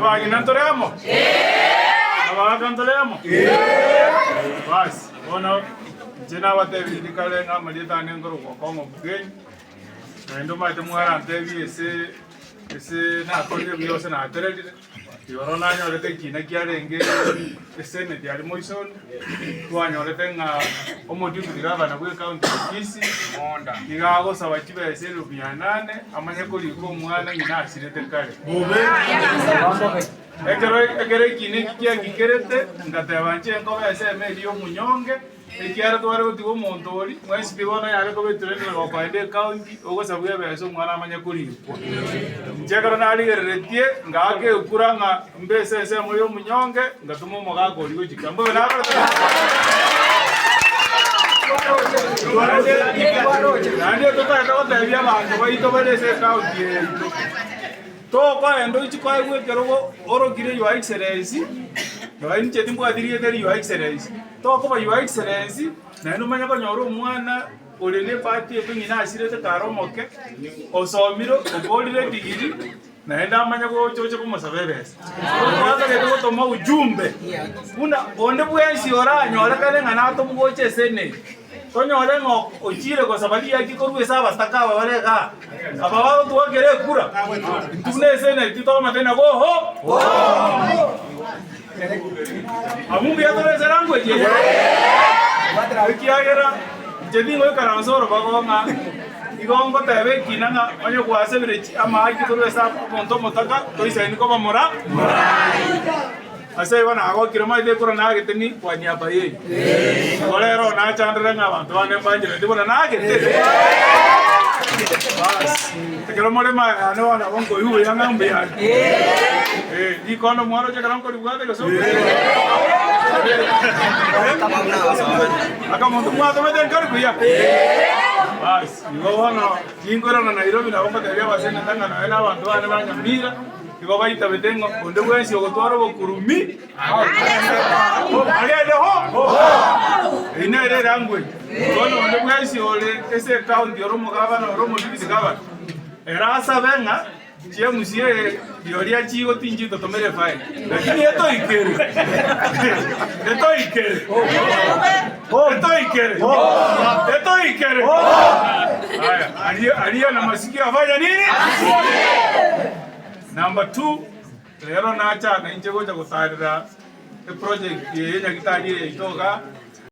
Abagi nantoremo? Abagi nantoremo? Bas, ono jena wate vidikale nga malita nengoro Okong'O bugeni. Ndo mate mwara ntevi ese na konde byose na ateredi. Yorona nyorete kina kyarenge ese ne byali moison. Twanyorete nga omodiku diraba na bwe county kisi Monda. Igago sabachibe ese rubianane amanye kuri ko mwana ngina asirete kale. Ekere kine kikia kikerete ngatabanje ngo ese medio munyonge ikiara tware gutigo montori mwesi bibona yale ko beturene ngo kwaende county ogo sabuye beso mwana amanye kuri njekara nali geretie ngake ukuranga mbese ese moyo munyonge ngatumo mogago ligo jikambo na ndio tutaenda kutabia bantu baito balese county to kwa endo ichikwa gwekero orokire your excellency bani cheti mbwadiriye teri your excellency to ko your excellency na eno manya ko nyoro umwana olene party ebinyina asirete karomoke osomiro obolire digiri na enda manya ko choche ko musabebesa kwaza ke to toma ujumbe una onde bwesi ora nyora kale ngana to mgoche sene tonyore ngo ochire ko sabali yaki korwe saba stakawa bareka aba wao tuwakere kura tune sene tito matena go ho amu ya tore serango je kiagera jadi ngo karansoro bagonga igongo tabe kinanga onyo kwase birechi ama aki korwe saba monto motaka to isaini ko bamora asai wana ago kiroma ide kura na geteni kwa nyaba ye olero na chandra nga bantu bane banjire ndibona na gete bas tekero more ma ano wana bongo yu ya ngambe ya di kono mwaro je karam ko dibugate ko so aka monto mwa to meten kar kuya bas yo wana jingora na Nairobi na bongo tebya basena tanga na ena bantu bane banyamira Igo baita betengo onde bwensi ogotwara bokurumi alede ho ine rangwe ono onde bwensi ole ese county oromo gabana oromo dibisi gabana erasa benga tie musie dioria chigo tinji to tomere fai lakini eto ikere haya alia na masikio afanya nini Number 2, lero na acha na inje goja gusarira the project ye nyagitari itoga